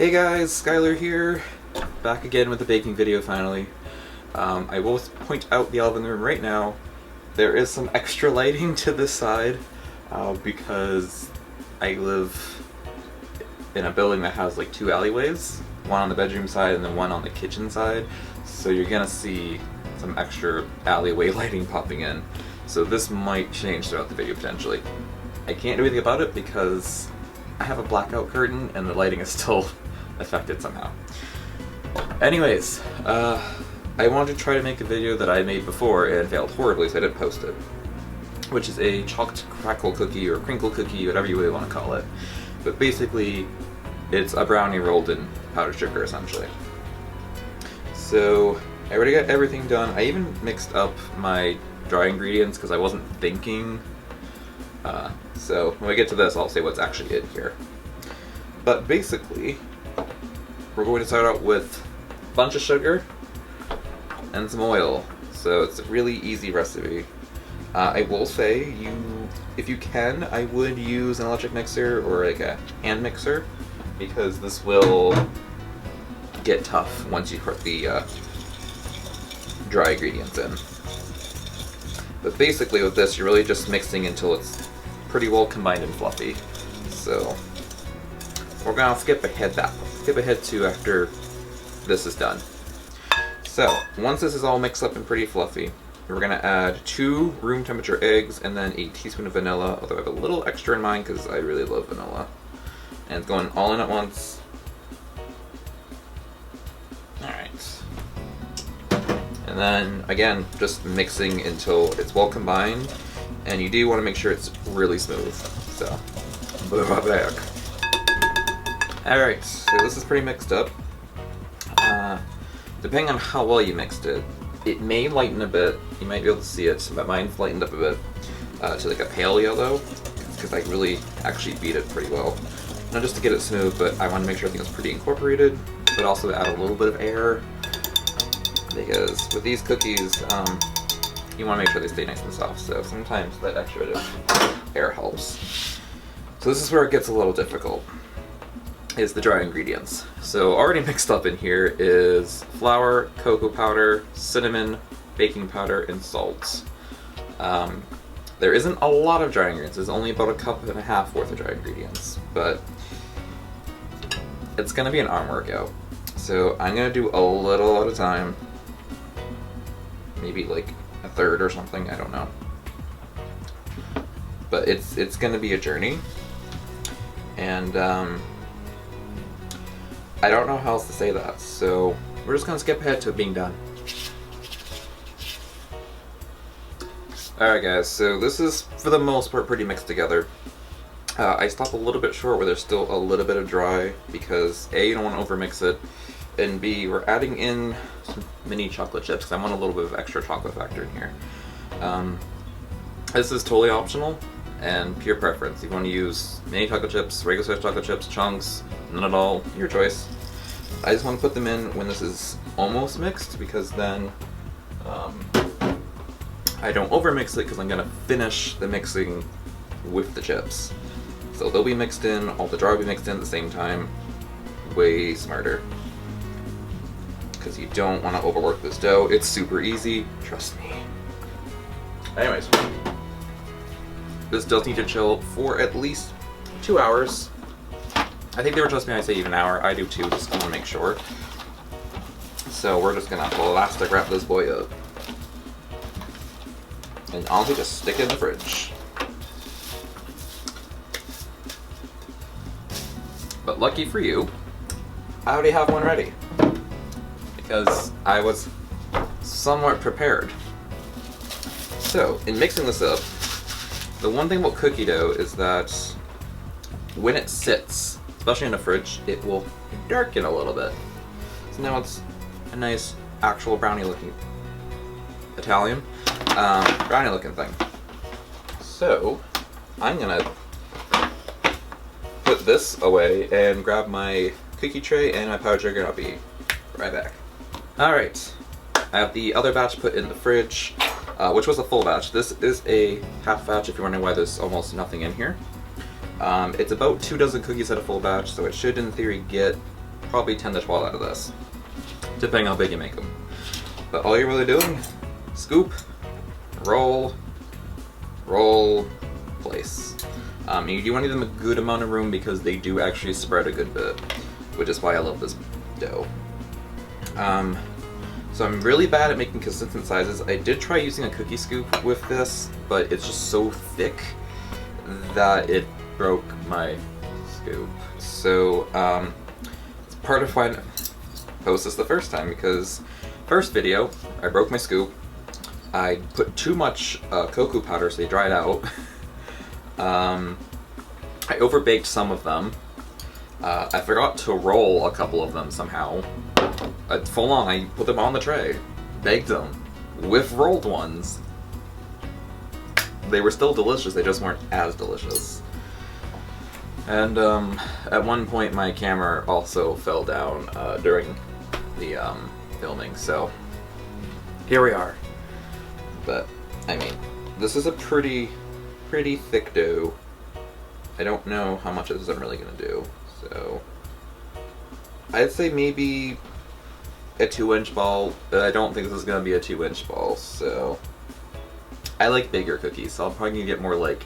Hey guys, Skylar here, back again with a baking video finally. I will point out the elephant in the room right now. There is some extra lighting to this side because I live in a building that has like two alleyways, one on the bedroom side and then one on the kitchen side. So you're gonna see some extra alleyway lighting popping in. So this might change throughout the video potentially. I can't do anything about it because I have a blackout curtain and the lighting is still affected somehow. Anyways, I wanted to try to make a video that I made before and failed horribly, so I didn't post it, which is a chocolate crackle cookie or crinkle cookie, whatever you really want to call it. But basically, it's a brownie rolled in powdered sugar, essentially. So I already got everything done. I even mixed up my dry ingredients because I wasn't thinking. So when we get to this, I'll say what's actually in here. But basically, we're going to start out with a bunch of sugar and some oil. So it's a really easy recipe. I will say, if you can, I would use an electric mixer or like a hand mixer, because this will get tough once you put the dry ingredients in. But basically with this, you're really just mixing until it's pretty well combined and fluffy. So we're gonna skip ahead to after this is done. So once this is all mixed up and pretty fluffy, we're gonna add 2 room temperature eggs and then a teaspoon of vanilla, although I have a little extra in mine because I really love vanilla. And it's going all in at once. Alright. And then again, just mixing until it's well combined, and you do want to make sure it's really smooth. So, back. Alright, so this is pretty mixed up. Depending on how well you mixed it, it may lighten a bit. You might be able to see it, but mine's lightened up a bit to like a pale yellow, because I really actually beat it pretty well. Not just to get it smooth, but I want to make sure everything was pretty incorporated, but also to add a little bit of air, because with these cookies, you want to make sure they stay nice and soft, so sometimes that extra bit of air helps. So this is where it gets a little difficult, is the dry ingredients. So already mixed up in here is flour, cocoa powder, cinnamon, baking powder, and salt. There isn't a lot of dry ingredients. There's only about 1.5 cups worth of dry ingredients, but it's gonna be an arm workout. So I'm gonna do a little at a time, maybe like a third or something, I don't know. But it's gonna be a journey, and I don't know how else to say that, so we're just gonna skip ahead to it being done. Alright guys, so this is for the most part pretty mixed together. I stopped a little bit short where there's still a little bit of dry, because A, you don't want to overmix it, and B, we're adding in some mini chocolate chips because I want a little bit of extra chocolate factor in here. This is totally optional and pure preference. You want to use mini chocolate chips, regular size chocolate chips, chunks, none at all, your choice. I just want to put them in when this is almost mixed, because then I don't overmix it, because I'm going to finish the mixing with the chips. So they'll be mixed in, all the dry will be mixed in at the same time. Way smarter, because you don't want to overwork this dough. It's super easy, trust me. Anyways, this does need to chill for at least 2 hours. I think they were trust me, I say even an hour. I do too, just want to make sure. So we're just gonna elastic wrap this boy up, and honestly just stick it in the fridge. But lucky for you, I already have one ready, because I was somewhat prepared. So in mixing this up, the one thing about cookie dough is that when it sits, especially in the fridge, it will darken a little bit. So now it's a nice actual brownie looking Italian brownie looking thing. So I'm gonna put this away and grab my cookie tray and my powdered sugar, and I'll be right back. Alright, I have the other batch put in the fridge, which was a full batch. This is a half batch if you're wondering why there's almost nothing in here. It's about 2 dozen cookies at a full batch, so it should in theory get probably 10 to 12 out of this, depending on how big you make them. But all you're really doing, scoop, roll, roll, place. You do want to give them a good amount of room because they do actually spread a good bit, which is why I love this dough. So I'm really bad at making consistent sizes. I did try using a cookie scoop with this, but it's just so thick that it broke my scoop. So it's part of why I post this the first time, because first video I broke my scoop. I put too much cocoa powder so they dried out. I overbaked some of them. I forgot to roll a couple of them somehow. Full on, I put them on the tray, baked them with rolled ones. They were still delicious, they just weren't as delicious. And at one point my camera also fell down during the filming, so here we are. But, I mean, this is a pretty thick dough. I don't know how much of this I'm really gonna do, so I'd say maybe a 2-inch ball. I don't think this is gonna be a 2-inch ball, so I like bigger cookies, so I'm probably gonna get more like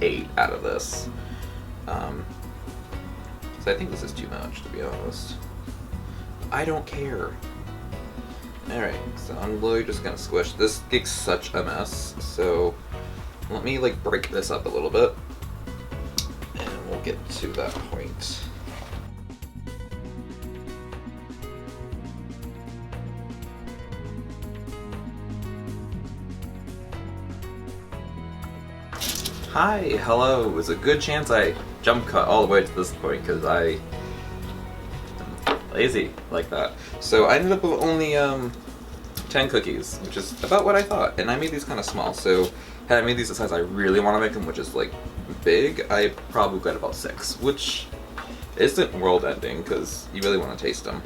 8 out of this. So I think this is too much, to be honest. I don't care. Alright, so I'm literally just gonna squish. This gets such a mess, so let me like break this up a little bit, and we'll get to that point. Hi, hello. It's a good chance I jump cut all the way to this point because I am lazy like that. So I ended up with only 10 cookies, which is about what I thought. And I made these kind of small, so had I made these the size I really want to make them, which is like big, I probably got about 6, which isn't world ending because you really want to taste them.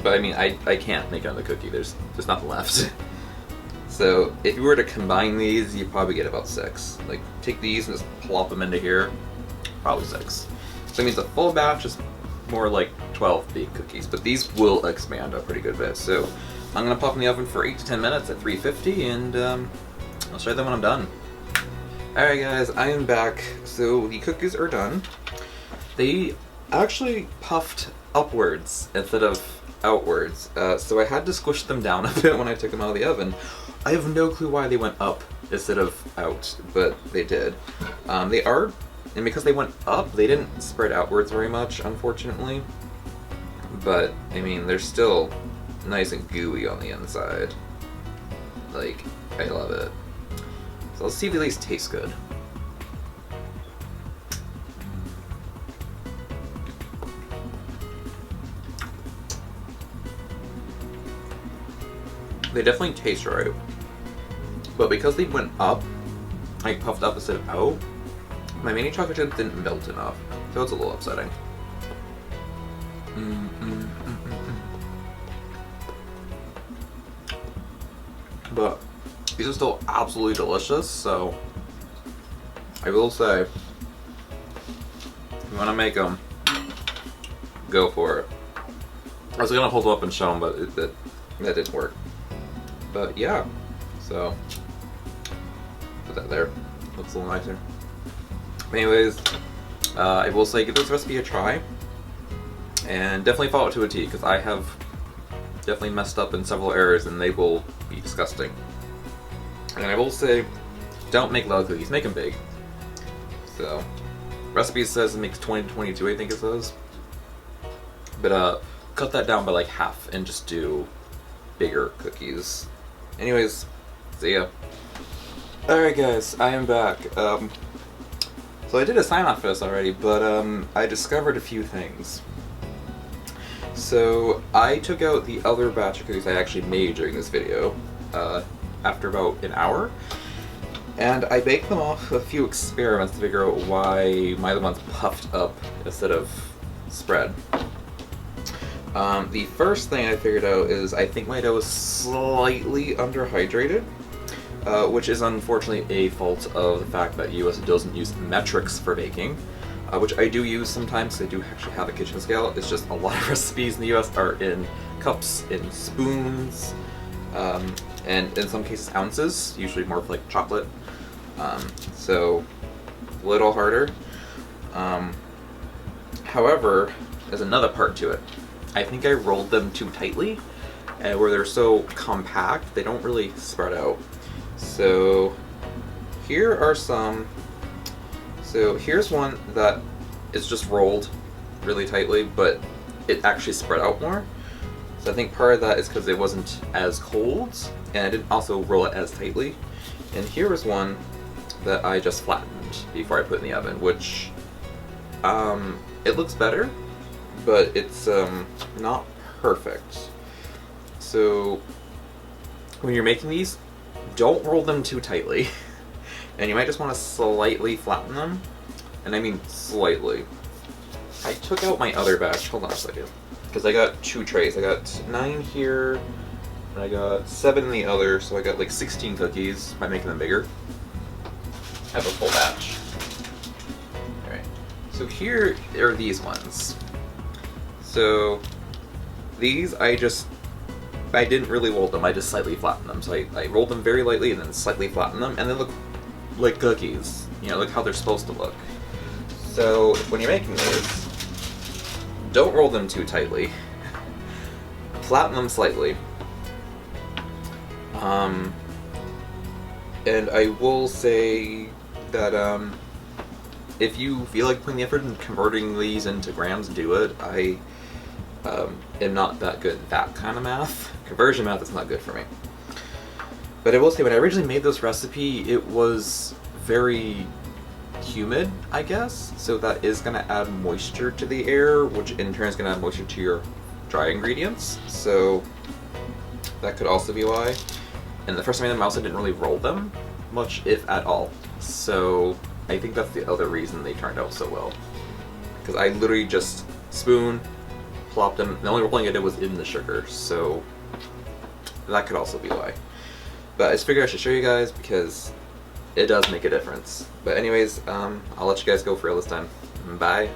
But I mean, I can't make another cookie. There's nothing left. So if you were to combine these, you'd probably get about 6. Like, take these and just plop them into here, probably 6. So it means a full batch is more like 12 big cookies, but these will expand a pretty good bit. So I'm gonna pop in the oven for 8 to 10 minutes at 350, and I'll show them when I'm done. Alright guys, I am back. So the cookies are done. They actually puffed upwards instead of outwards, so I had to squish them down a bit when I took them out of the oven. I have no clue why they went up instead of out, but they did. They are, and because they went up, they didn't spread outwards very much, unfortunately. But, I mean, they're still nice and gooey on the inside. Like, I love it. So let's see if these taste good. They definitely taste right. But because they went up, like puffed up instead of out, my mini chocolate chip didn't melt enough. So it's a little upsetting. But these are still absolutely delicious, so I will say, if you want to make them, go for it. I was going to hold them up and show them, but that didn't work. But yeah, so put that there. Looks a little nicer. Anyways, I will say give this recipe a try, and definitely follow it to a T, because I have definitely messed up in several areas and they will be disgusting. And I will say, don't make little cookies, make them big. So, recipe says it makes 20 to 22, I think it says. But cut that down by like half and just do bigger cookies. Anyways, see ya. Alright guys, I am back. So I did a sign off for this already, but I discovered a few things. So I took out the other batch of cookies I actually made during this video after about an hour, and I baked them off a few experiments to figure out why my other ones puffed up instead of spread. The first thing I figured out is I think my dough is slightly underhydrated, which is unfortunately a fault of the fact that US doesn't use metrics for baking. which I do use sometimes. I do actually have a kitchen scale. It's just a lot of recipes in the US are in cups, in spoons, and in some cases ounces, usually more of like chocolate. So a little harder. However, there's another part to it. I think I rolled them too tightly, and where they're so compact, they don't really spread out. So here are some. So here's one that is just rolled really tightly, but it actually spread out more. So I think part of that is because it wasn't as cold, and I didn't also roll it as tightly. And here is one that I just flattened before I put in the oven, which it looks better, but it's not perfect. So when you're making these, don't roll them too tightly. And you might just want to slightly flatten them. And I mean slightly. I took out my other batch, hold on a second. Because I got 2 trays. I got 9 here, and I got 7 in the other, so I got like 16 cookies by making them bigger. I have a full batch. Alright, so here are these ones. So these I didn't really roll them, I just slightly flattened them. So I rolled them very lightly and then slightly flattened them, and they look like cookies. You know, look how they're supposed to look. So when you're making these, don't roll them too tightly. Flatten them slightly. And I will say that if you feel like putting the effort in converting these into grams, do it. I am not that good at that kind of math. Conversion math is not good for me. But I will say, when I originally made this recipe, it was very humid, I guess. So that is going to add moisture to the air, which in turn is going to add moisture to your dry ingredients. So that could also be why. And the first time I made them, I also didn't really roll them much, if at all. So I think that's the other reason they turned out so well. Because I literally just spoon, plopped them. The only rolling I did was in the sugar, so that could also be why. But I just figured I should show you guys because it does make a difference. But anyways, I'll let you guys go for real this time. Bye.